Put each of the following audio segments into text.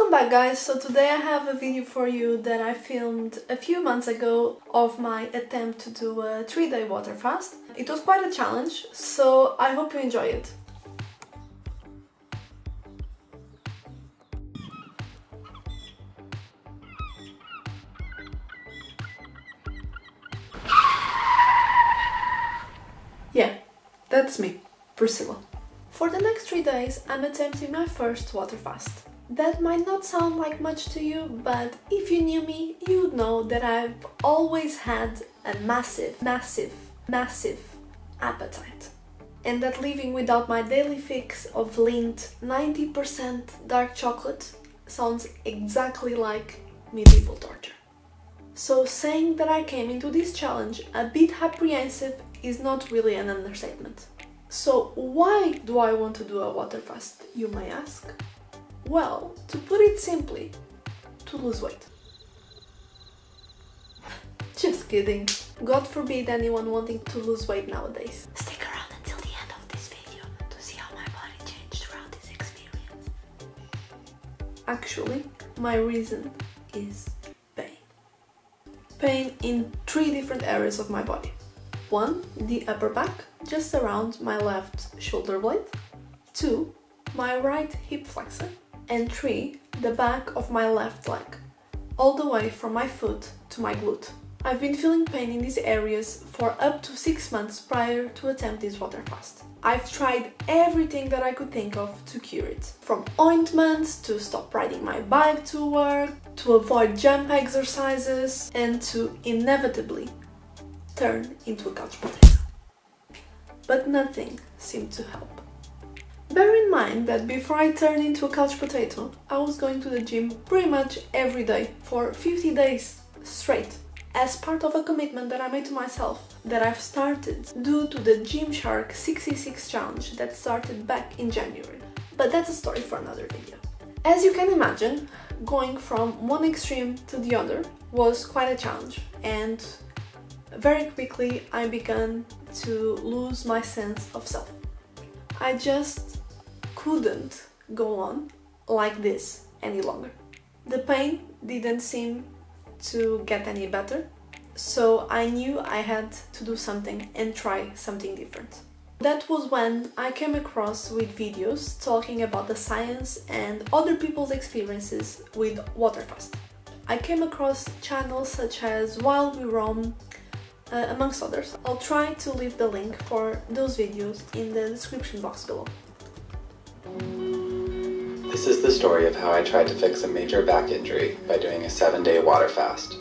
Welcome back, guys. So today I have a video for you that I filmed a few months ago of my attempt to do a 3-day water fast. It was quite a challenge, so I hope you enjoy it. Yeah, that's me, Priscilla. For the next 3 days, I'm attempting my first water fast. That might not sound like much to you, but if you knew me, you'd know that I've always had a massive appetite. And that living without my daily fix of Lindt 90% dark chocolate sounds exactly like medieval torture. So saying that I came into this challenge a bit apprehensive is not really an understatement. So why do I want to do a water fast, you may ask? Well, to put it simply, to lose weight. Just kidding. God forbid anyone wanting to lose weight nowadays. Stick around until the end of this video to see how my body changed throughout this experience. Actually, my reason is pain. Pain in 3 different areas of my body. 1. The upper back, just around my left shoulder blade. 2. My right hip flexor. And 3. The back of my left leg, all the way from my foot to my glute. I've been feeling pain in these areas for up to 6 months prior to attempt this water fast. I've tried everything that I could think of to cure it. From ointments, to stop riding my bike to work, to avoid jump exercises, and to inevitably turn into a couch potato. But nothing seemed to help. Bear in mind that before I turned into a couch potato, I was going to the gym pretty much every day for 50 days straight, as part of a commitment that I made to myself that I've started due to the Gymshark 66 challenge that started back in January. But that's a story for another video. As you can imagine, going from one extreme to the other was quite a challenge, and very quickly I began to lose my sense of self. I just couldn't go on like this any longer. The pain didn't seem to get any better, so I knew I had to do something and try something different. That was when I came across with videos talking about the science and other people's experiences with water fast. I came across channels such as While We Roam, amongst others. I'll try to leave the link for those videos in the description box below. This is the story of how I tried to fix a major back injury by doing a 7-day water fast.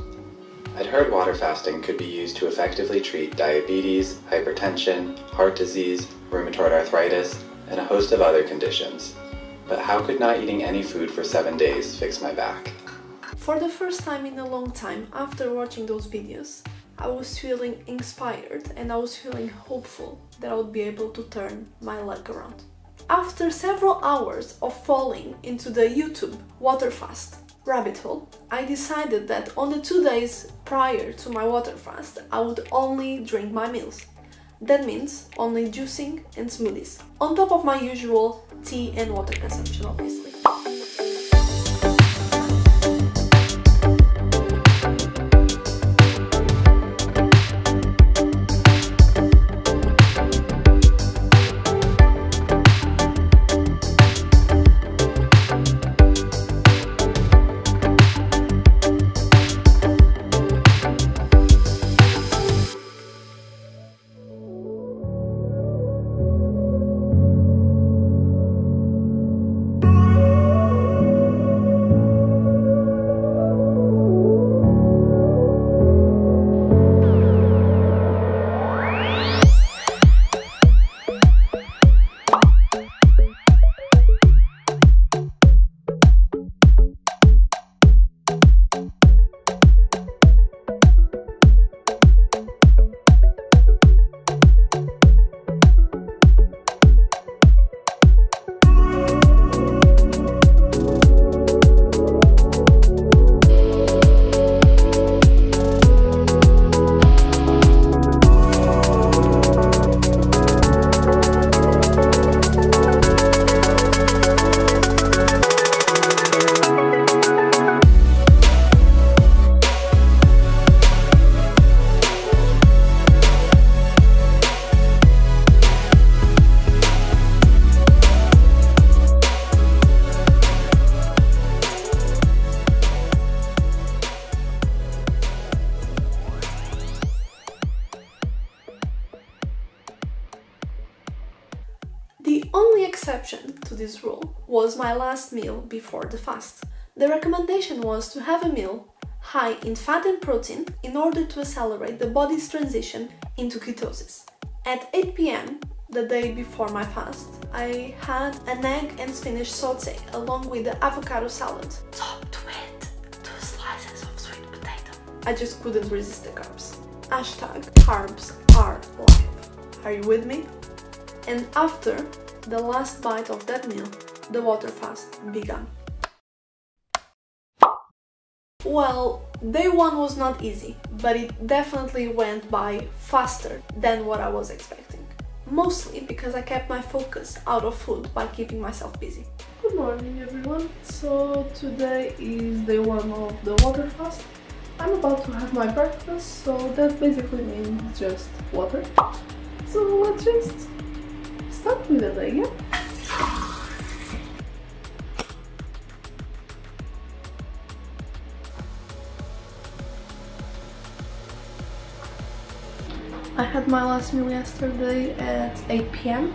I'd heard water fasting could be used to effectively treat diabetes, hypertension, heart disease, rheumatoid arthritis, and a host of other conditions. But how could not eating any food for 7 days fix my back? For the first time in a long time after watching those videos, I was feeling inspired and I was feeling hopeful that I would be able to turn my leg around. After several hours of falling into the YouTube water fast rabbit hole, I decided that on the 2 days prior to my water fast, I would only drink my meals. That means only juicing and smoothies, on top of my usual tea and water consumption, obviously. exception to this rule was my last meal before the fast. The recommendation was to have a meal high in fat and protein in order to accelerate the body's transition into ketosis. At 8 p.m, the day before my fast, I had an egg and spinach saute along with the avocado salad, topped with 2 slices of sweet potato. I just couldn't resist the carbs. Hashtag carbs are life. Are you with me? And after the last bite of that meal, the water fast began. Well, day 1 was not easy, but it definitely went by faster than what I was expecting. Mostly because I kept my focus out of food by keeping myself busy. Good morning everyone, so today is day 1 of the water fast. I'm about to have my breakfast, so that basically means just water. So let's just start with the day, yeah? I had my last meal yesterday at 8 p.m,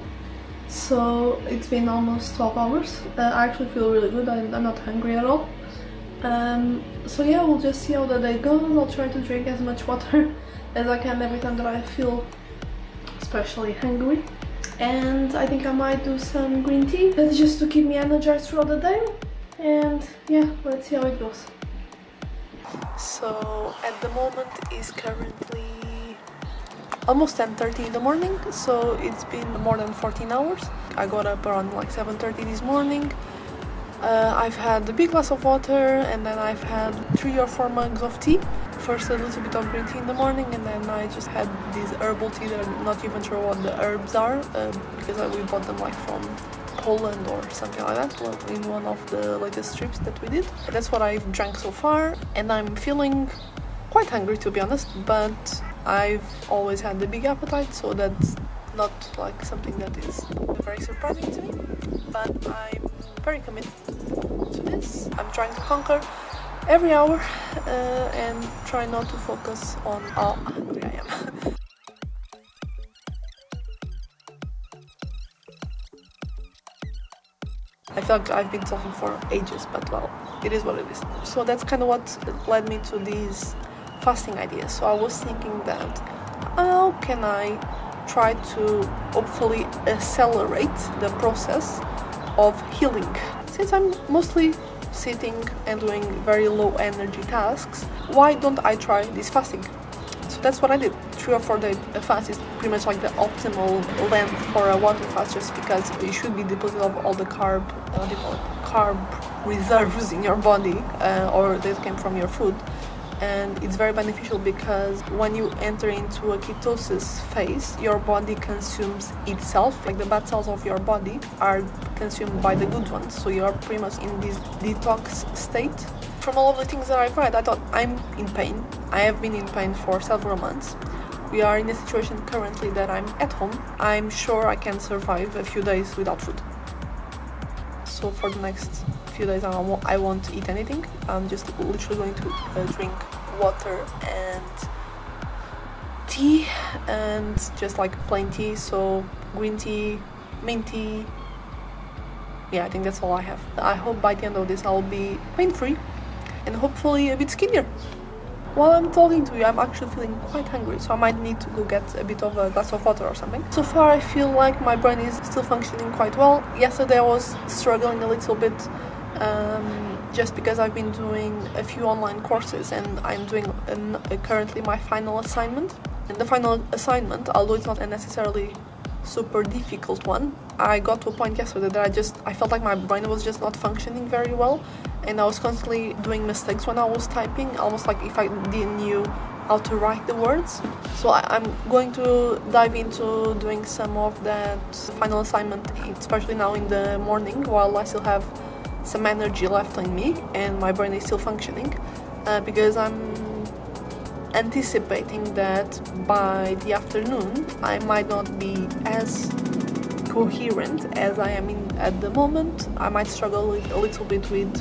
so it's been almost 12 hours. I actually feel really good, I'm not hungry at all. So yeah, we'll just see how the day goes. I'll try to drink as much water as I can every time that I feel especially hungry. And I think I might do some green tea. That's just to keep me energized throughout the day. And yeah, let's see how it goes. So at the moment is currently almost 10:30 in the morning, so it's been more than 14 hours. I got up around like 7:30 this morning. I've had a big glass of water, and then I've had 3 or 4 mugs of tea. First a little bit of green tea in the morning, and then I just had this herbal tea that I'm not even sure what the herbs are, because we bought them like from Poland or something like that, in one of the latest trips that we did. That's what I've drank so far, and I'm feeling quite hungry to be honest, but I've always had the big appetite, so that's not like something that is very surprising to me, but I'm very committed to this. I'm trying to conquer every hour and try not to focus on how hungry I am. I feel like I've been talking for ages, but well, it is what it is. So that's kind of what led me to these fasting ideas. So I was thinking that how can I try to hopefully accelerate the process of healing? Since I'm mostly sitting and doing very low energy tasks, why don't I try this fasting? So that's what I did. 3 or 4 day fast is pretty much like the optimal length for a water fast, just because you should be depleted of all the carb reserves in your body, or that came from your food. And it's very beneficial because when you enter into a ketosis phase, your body consumes itself, like the bad cells of your body are consumed by the good ones, so you're pretty much in this detox state. From all of the things that I've read, I thought I'm in pain. I have been in pain for several months. We are in a situation currently that I'm at home. I'm sure I can survive a few days without food. So for the next few days I won't eat anything. I'm just literally going to drink water and tea, and just like plain tea, so green tea, mint tea. Yeah, I think that's all I have. I hope by the end of this I'll be pain-free and hopefully a bit skinnier. While I'm talking to you, I'm actually feeling quite hungry, so I might need to go get a bit of a glass of water or something. So far I feel like my brain is still functioning quite well. Yesterday I was struggling a little bit, just because I've been doing a few online courses, and I'm doing currently my final assignment. And the final assignment, although it's not a necessarily super difficult one, I got to a point yesterday that I felt like my brain was just not functioning very well, and I was constantly doing mistakes when I was typing, almost like if I didn't knew how to write the words. So I'm going to dive into doing some of that final assignment, especially now in the morning, while I still have some energy left in me and my brain is still functioning, because I'm anticipating that by the afternoon I might not be as coherent as I am at the moment. I might struggle a little bit with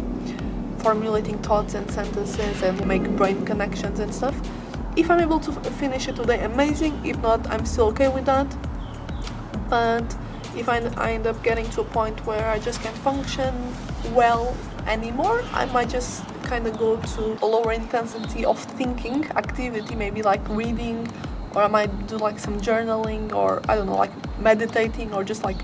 formulating thoughts and sentences and make brain connections and stuff. If I'm able to finish it today, amazing. If not, I'm still okay with that. But if I end up getting to a point where I just can't function well anymore, I might just kind of go to a lower intensity of thinking activity, maybe like reading, or I might do like some journaling, or I don't know, like meditating, or just like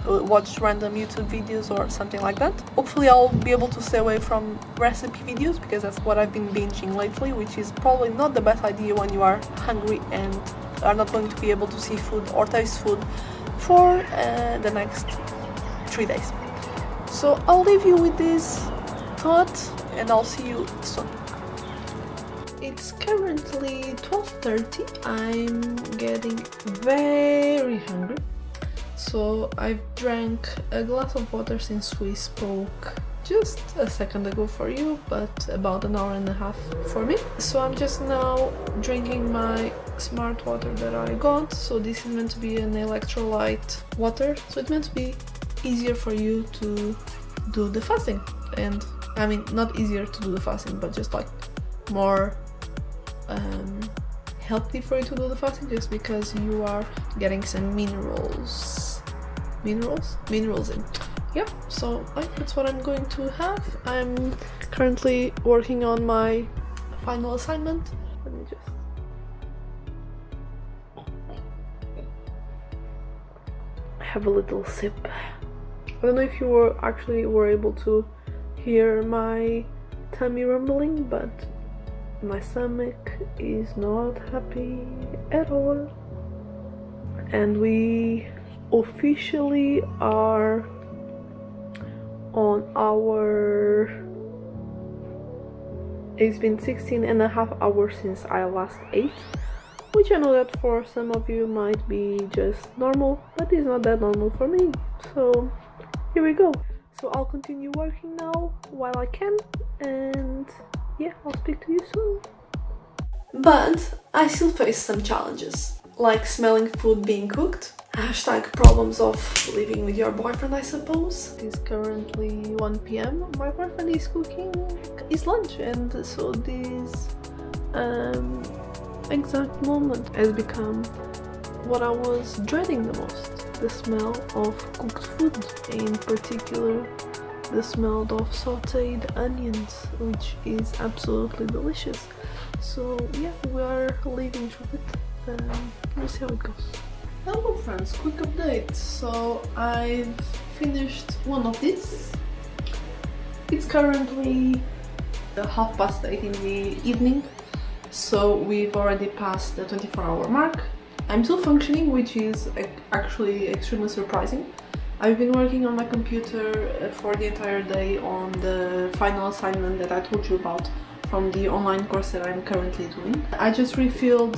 watch random YouTube videos or something like that. Hopefully I'll be able to stay away from recipe videos, because that's what I've been binging lately, which is probably not the best idea when you are hungry and are not going to be able to see food or taste food for the next 3 days. So I'll leave you with this thought, and I'll see you soon. It's currently 12:30. I'm getting very hungry, so I drank a glass of water since we spoke just a second ago for you, but about an hour and a half for me. So I'm just now drinking my smart water that I got. So this is meant to be an electrolyte water, so it's meant to be easier for you to do the fasting. And I mean, not easier to do the fasting, but just like more healthy for you to do the fasting, just because you are getting some minerals in. Yeah, so that's what I'm going to have. I'm currently working on my final assignment. Let me just have a little sip. I don't know if you were able to hear my tummy rumbling, but my stomach is not happy at all. And we officially are on it's been 16.5 hours since I last ate, which I know that for some of you might be just normal, but it's not that normal for me. So here we go. So I'll continue working now while I can, and yeah, I'll speak to you soon. But I still face some challenges, like smelling food being cooked. Hashtag problems of living with your boyfriend, I suppose. It's currently 1 p.m. My boyfriend is cooking his lunch, and so this exact moment has become what I was dreading the most. The smell of cooked food, in particular the smell of sauteed onions, which is absolutely delicious. So yeah, we are living through it. We'll see how it goes. Hello friends, quick update. So I've finished one of these. It's currently 8:30 in the evening, so we've already passed the 24-hour mark. I'm still functioning, which is actually extremely surprising. I've been working on my computer for the entire day on the final assignment that I told you about from the online course that I'm currently doing. I just refilled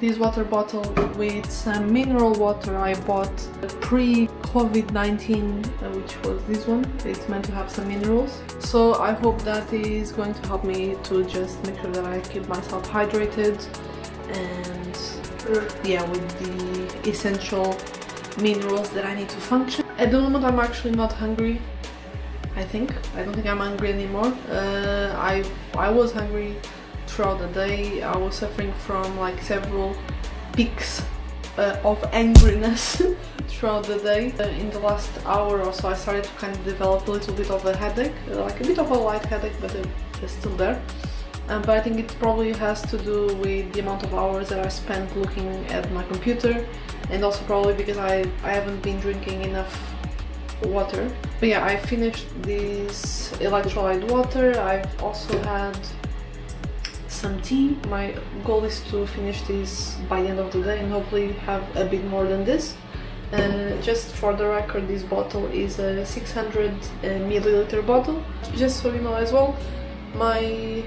this water bottle with some mineral water I bought pre-COVID-19, which was this one. It's meant to have some minerals. So I hope that is going to help me to just make sure that I keep myself hydrated and yeah, with the essential minerals that I need to function. At the moment I'm actually not hungry. I don't think I'm hungry anymore. I was hungry throughout the day. I was suffering from like several peaks of angriness throughout the day. In the last hour or so I started to kind of develop a little bit of a headache, like a bit of a light headache, but it's still there. But I think it probably has to do with the amount of hours that I spent looking at my computer, and also probably because I haven't been drinking enough water. But yeah, I finished this electrolyte water. I've also had some tea. My goal is to finish this by the end of the day and hopefully have a bit more than this. Just for the record, this bottle is a 600 milliliter bottle. Just so you know as well, my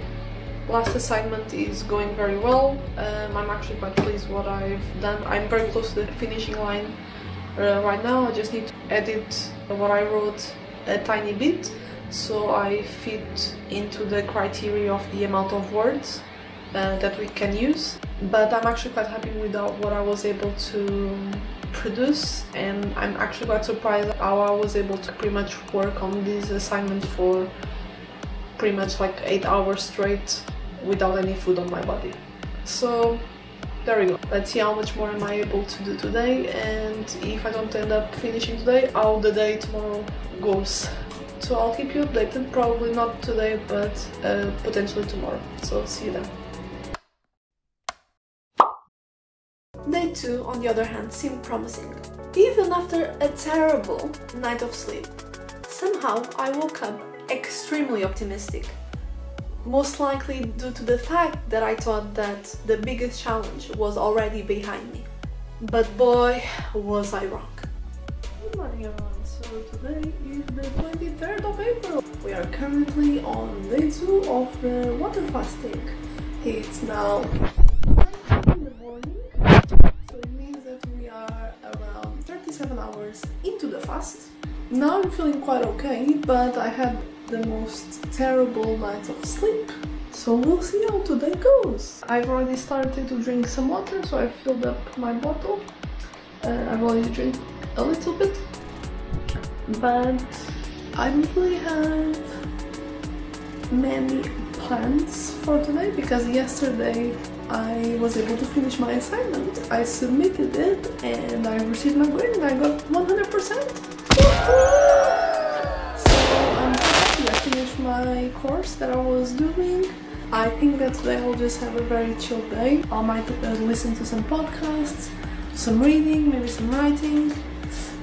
last assignment is going very well. I'm actually quite pleased what I've done. I'm very close to the finishing line right now. I just need to edit what I wrote a tiny bit so I fit into the criteria of the amount of words that we can use. But I'm actually quite happy with what I was able to produce, and I'm actually quite surprised how I was able to pretty much work on this assignment for pretty much like 8 hours straight without any food on my body. So there we go. Let's see how much more am I able to do today, and if I don't end up finishing today, how the day tomorrow goes. So I'll keep you updated, probably not today, but potentially tomorrow. So see you then. Day 2, on the other hand, seemed promising. Even after a terrible night of sleep, somehow I woke up extremely optimistic. Most likely due to the fact that I thought that the biggest challenge was already behind me. But boy, was I wrong. Good morning everyone, so today is the 23rd of April. We are currently on day 2 of the water fasting. It's now 9 in the morning, so it means that we are around 37 hours into the fast. Now I'm feeling quite okay, but I had the most terrible night of sleep. So we'll see how today goes. I've already started to drink some water, so I filled up my bottle. I've already drank a little bit, but I don't really have many plans for today because yesterday I was able to finish my assignment. I submitted it and I received my grade and I got 100%. I finished my course that I was doing. I think that today I'll just have a very chill day. I might listen to some podcasts, some reading, maybe some writing.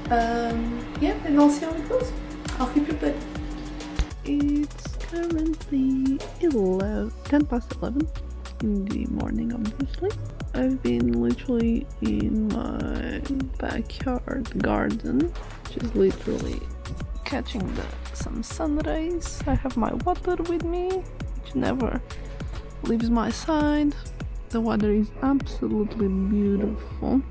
Yeah, and I'll see how it goes. I'll keep you updated. It's currently 10 past 11 in the morning, obviously. I've been literally in my backyard garden, which is literally catching some sun rays. I have my water with me, which never leaves my side. The weather is absolutely beautiful.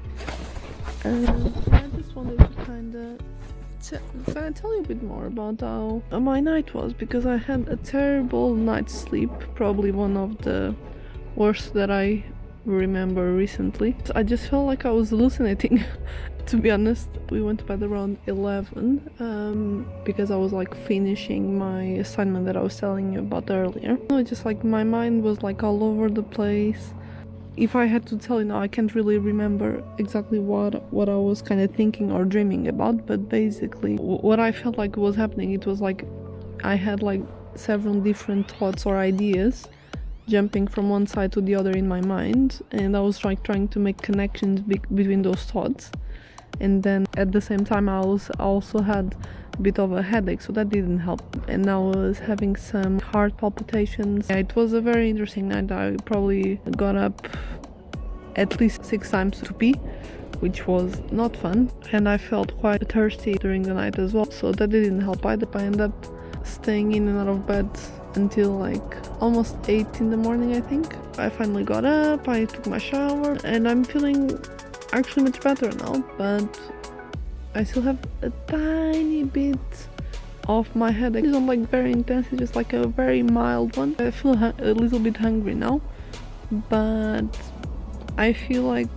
And I just wanted to kind of tell you a bit more about how my night was, because I had a terrible night's sleep, probably one of the worst that I remember recently. I just felt like I was hallucinating. To be honest, we went to bed around 11 because I was like finishing my assignment that I was telling you about earlier. Just like my mind was like all over the place. If I had to tell you now, I can't really remember exactly what I was kind of thinking or dreaming about, but basically what I felt like was happening, it was like I had like several different thoughts or ideas jumping from one side to the other in my mind, and I was like trying to make connections between those thoughts. And then at the same time I also had a bit of a headache, so that didn't help, and I was having some heart palpitations. Yeah, it was a very interesting night. I probably got up at least 6 times to pee, which was not fun, and I felt quite thirsty during the night as well, so that didn't help either. I ended up staying in and out of bed until like almost 8 in the morning, I think. I finally got up, I took my shower, and I'm feeling actually much better now, but I still have a tiny bit of my headache. It's not like very intense, it's just like a very mild one. I feel a little bit hungry now, but I feel like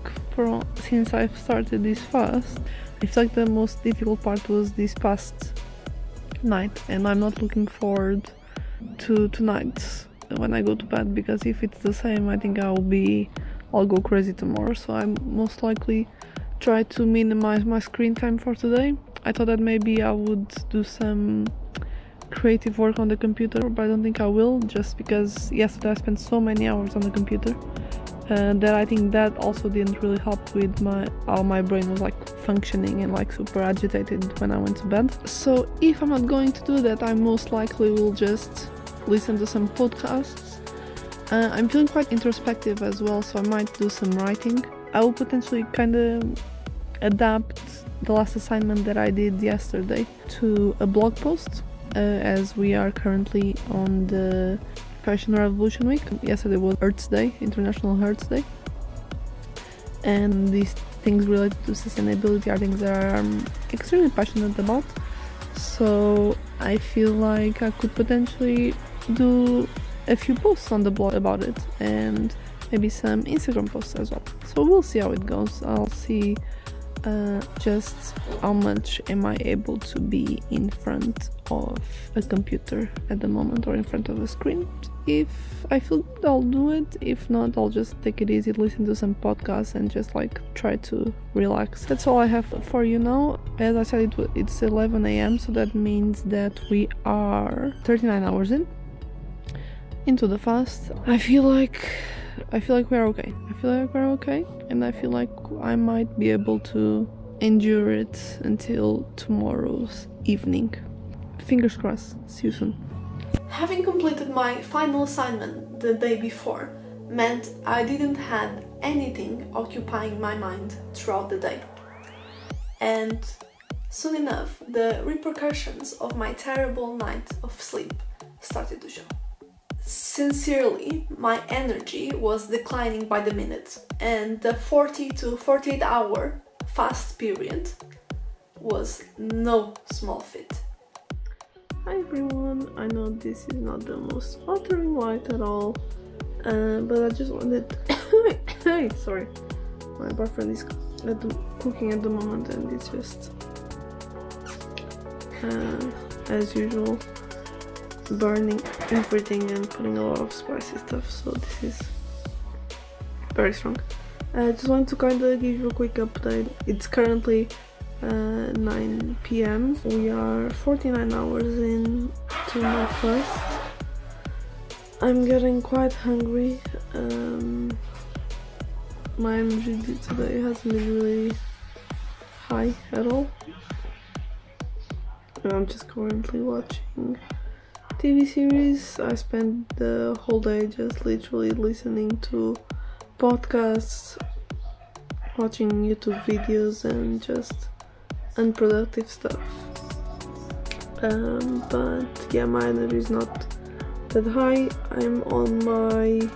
since I've started this fast, it's like the most difficult part was this past night, and I'm not looking forward to tonight when I go to bed, because if it's the same, I think I'll go crazy tomorrow. So I most likely try to minimize my screen time for today. I thought that maybe I would do some creative work on the computer, but I don't think I will, just because yesterday I spent so many hours on the computer that I think that also didn't really help with how my brain was like functioning and like super agitated when I went to bed. So if I'm not going to do that, I most likely will just listen to some podcasts. I'm feeling quite introspective as well, so I might do some writing. I will potentially kind of adapt the last assignment that I did yesterday to a blog post, as we are currently on the Fashion Revolution Week. Yesterday was Earth Day, International Earth Day, and these things related to sustainability are things that I'm extremely passionate about, so I feel like I could potentially do a few posts on the blog about it, and maybe some Instagram posts as well. So we'll see how it goes. I'll see just how much am I able to be in front of a computer at the moment, or in front of a screen. If I feel good, I'll do it. If not, I'll just take it easy, listen to some podcasts and just like try to relax. That's all I have for you now. As I said, it's 11 a.m, so that means that we are 39 hours into the fast. I feel like we're okay. And I feel like I might be able to endure it until tomorrow's evening. Fingers crossed. See you soon. Having completed my final assignment the day before meant I didn't have anything occupying my mind throughout the day. And soon enough, the repercussions of my terrible night of sleep started to show. Sincerely, my energy was declining by the minute, and the 40 to 48 hour fast period was no small feat. Hi everyone, I know this is not the most flattering light at all, but I just wanted... Hey, sorry, my boyfriend is cooking at the moment, and it's just, as usual, burning everything and putting a lot of spicy stuff, so this is very strong. I just want to kind of give you a quick update. It's currently 9 p.m. We are 49 hours in to my fast. I'm getting quite hungry. My energy today hasn't been really high at all. I'm just currently watching TV series. I spent the whole day just literally listening to podcasts, watching YouTube videos, and just unproductive stuff. But yeah, my energy is not that high. I'm on my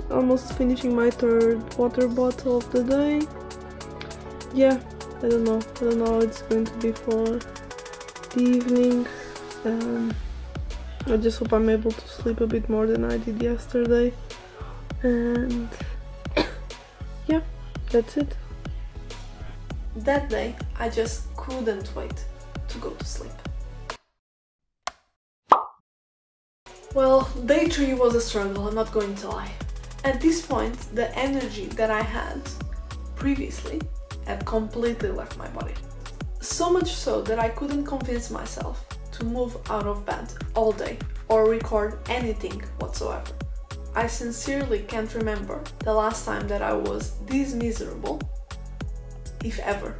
almost finishing my third water bottle of the day. Yeah, I don't know how it's going to be for the evening. I just hope I'm able to sleep a bit more than I did yesterday, and yeah, that's it. That day I just couldn't wait to go to sleep. Well, day 3 was a struggle, I'm not going to lie. At this point, the energy that I had previously had completely left my body. So much so that I couldn't convince myself to move out of bed all day or record anything whatsoever. I sincerely can't remember the last time that I was this miserable, if ever.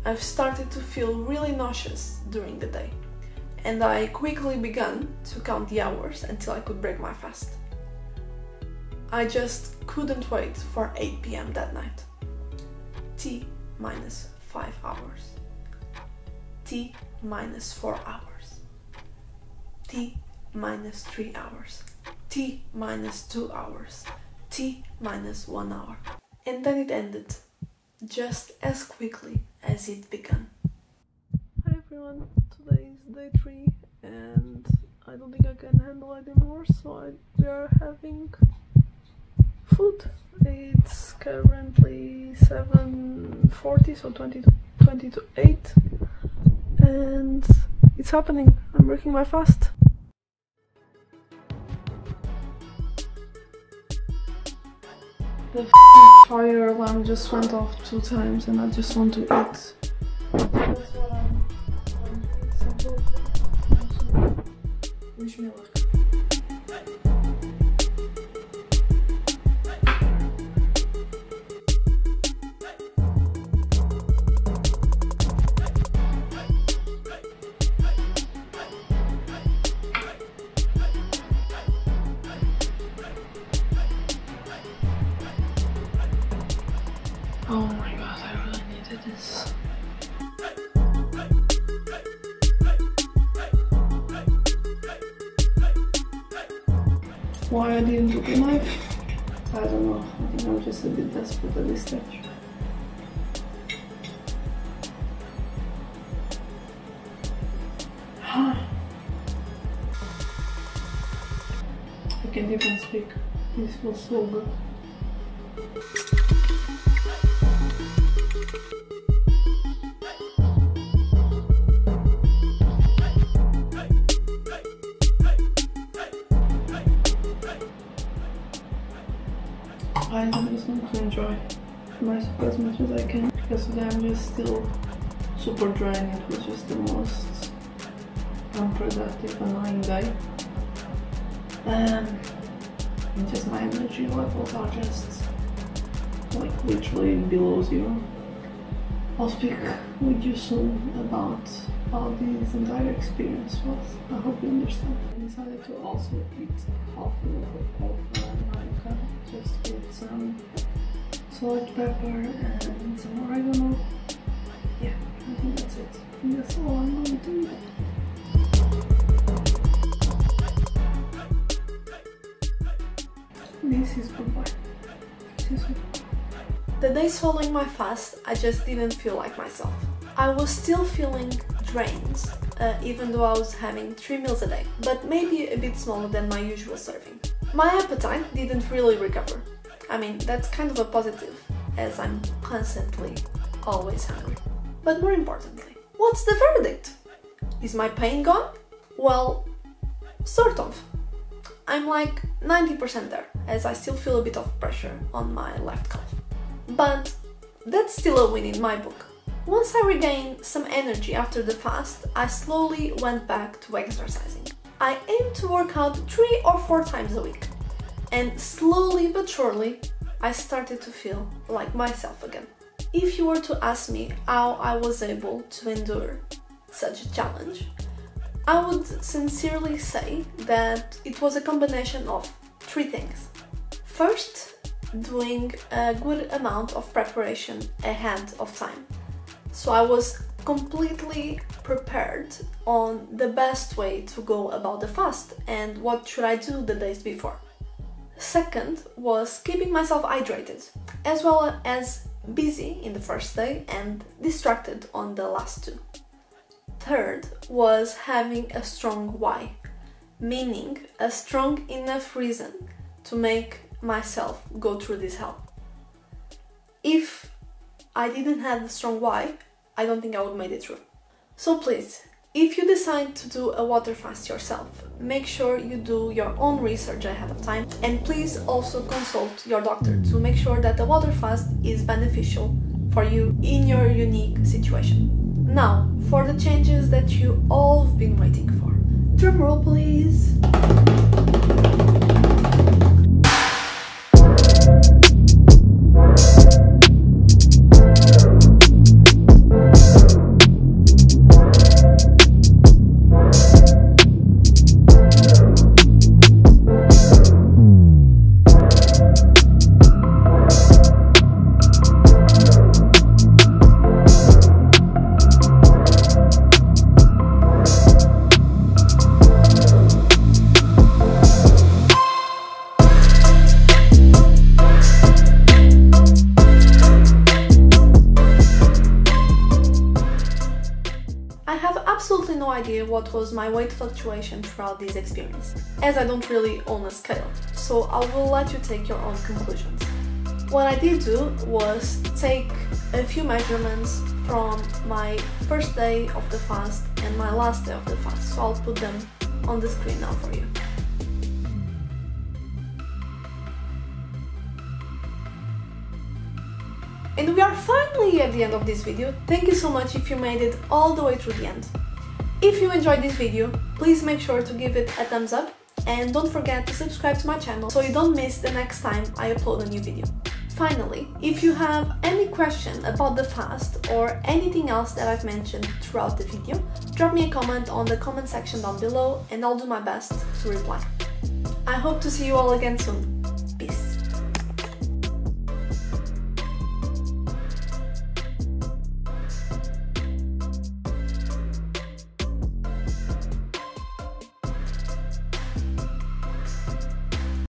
I've started to feel really nauseous during the day, and I quickly began to count the hours until I could break my fast. I just couldn't wait for 8 p.m. that night. T minus 5 hours. T minus 4 hours. T minus 3 hours. T minus 2 hours. T minus 1 hour. And then it ended, just as quickly as it began. Hi everyone, today is day 3 and I don't think I can handle it anymore, so we are having food. It's currently 7:40, so 20 to 8, and it's happening. I'm breaking my fast. The fire alarm just went off 2 times and I just want to eat. That's what I'm going to eat, some tofu. Wish me luck. Oh my god, I really needed this. Why I didn't took a knife? I don't know. I think I'm just a bit desperate at this stage. I can't even speak. This feels so good. I'm just going to enjoy my soup as much as I can, because today I'm just still super dry and it was just the most unproductive, annoying day. And just my energy levels are just like literally below zero. I'll speak with you soon about how this entire experience was. I hope you understand. I decided to also eat half a loaf of America, just with some salt, pepper and some oregano. Yeah, I think that's it. And that's all I'm going to eat. This is goodbye. The days following my fast, I just didn't feel like myself. I was still feeling drained, even though I was having 3 meals a day, but maybe a bit smaller than my usual serving. My appetite didn't really recover. I mean, that's kind of a positive, as I'm constantly always hungry. But more importantly, what's the verdict? Is my pain gone? Well, sort of. I'm like 90% there, as I still feel a bit of pressure on my left calf. But that's still a win in my book. Once I regained some energy after the fast, I slowly went back to exercising. I aim to work out 3 or 4 times a week. And slowly but surely, I started to feel like myself again. If you were to ask me how I was able to endure such a challenge, I would sincerely say that it was a combination of 3 things. First, doing a good amount of preparation ahead of time. So I was completely prepared on the best way to go about the fast and what should I do the days before. Second was keeping myself hydrated, as well as busy in the first day and distracted on the last 2. Third was having a strong why, meaning a strong enough reason to make myself go through this hell. If I didn't have a strong why, I don't think I would made it through. So please, if you decide to do a water fast yourself, make sure you do your own research ahead of time, and please also consult your doctor to make sure that the water fast is beneficial for you in your unique situation. Now, for the changes that you all have been waiting for. Drum roll, please. Absolutely no idea what was my weight fluctuation throughout this experience, as I don't really own a scale, so I will let you take your own conclusions. What I did do was take a few measurements from my first day of the fast and my last day of the fast, so I'll put them on the screen now for you. And we are finally at the end of this video. Thank you so much if you made it all the way through the end. If you enjoyed this video, please make sure to give it a thumbs up and don't forget to subscribe to my channel so you don't miss the next time I upload a new video. Finally, if you have any question about the fast or anything else that I've mentioned throughout the video, drop me a comment on the comment section down below and I'll do my best to reply. I hope to see you all again soon.